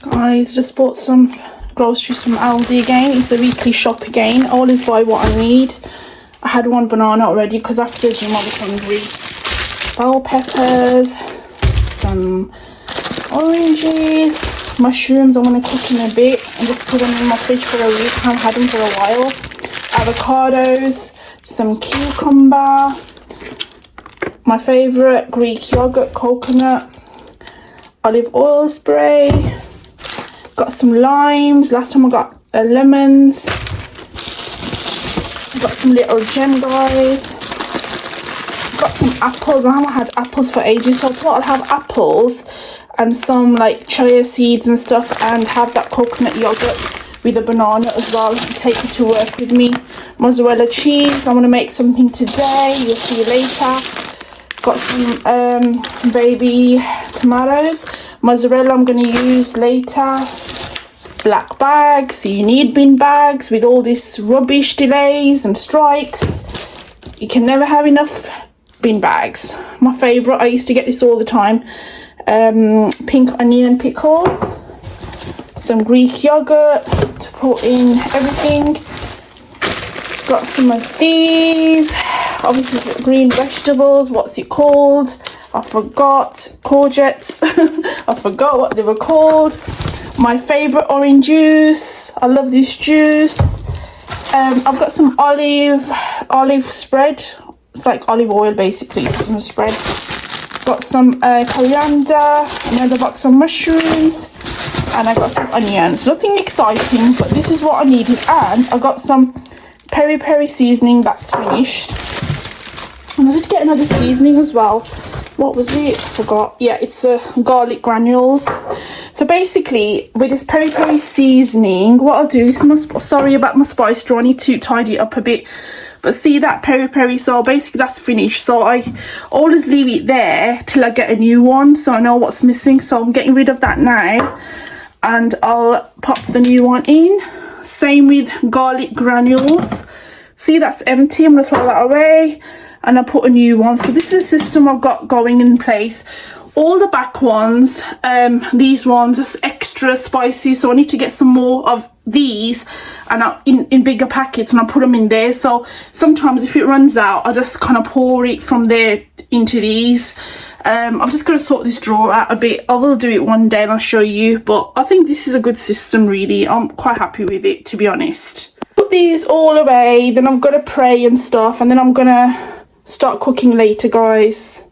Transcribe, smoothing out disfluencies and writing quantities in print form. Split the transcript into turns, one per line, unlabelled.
Guys, just bought some groceries from Aldi again. It's the weekly shop again. I always buy what I need. I had one banana already because after the gym I was hungry. Bell peppers, some oranges, mushrooms I'm going to cook in a bit and just put them in my fridge for a week. I haven't had them for a while. Avocados, some cucumber, my favourite Greek yogurt, coconut, olive oil spray. Got some limes. Last time I got lemons. Got some little gem guys. Got some apples. I haven't had apples for ages, so I thought I'd have apples and some like chia seeds and stuff, and have that coconut yogurt with a banana as well and take it to work with me. Mozzarella cheese. I'm going to make something today. You'll see later. Got some baby tomatoes. Mozzarella I'm going to use later. Black bags. So you need bin bags with all this rubbish delays and strikes. You can never have enough bin bags. My favourite. I used to get this all the time. Pink onion pickles. Some Greek yogurt to put in everything. Got some of these. Obviously green vegetables. What's it called? I forgot. Courgettes. I forgot what they were called. My favourite orange juice. I love this juice. I've got some olive spread. It's like olive oil basically, some spread. Got some coriander, another box of mushrooms, and I got some onions. Nothing exciting, but this is what I needed. And I got some peri peri seasoning that's finished. And I did get another seasoning as well. What was it? I forgot. Yeah, it's the garlic granules. So basically, with this peri peri seasoning, what I'll do is, sorry about my spice drawer, I need to tidy it up a bit. But see that peri peri, so basically that's finished. So I always leave it there till I get a new one, so I know what's missing. So I'm getting rid of that now, and I'll pop the new one in. Same with garlic granules. See, that's empty. I'm going to throw that away. And I put a new one. So this is the system I've got going in place. All the back ones, these ones are extra spicy, so I need to get some more of these and in bigger packets, and I put them in there. So sometimes if it runs out, I just kind of pour it from there into these. I'm just going to sort this drawer out a bit. I will do it one day and I'll show you, but I think this is a good system really. I'm quite happy with it, to be honest. Put these all away, then I'm going to pray and stuff, and then I'm going to start cooking later, guys.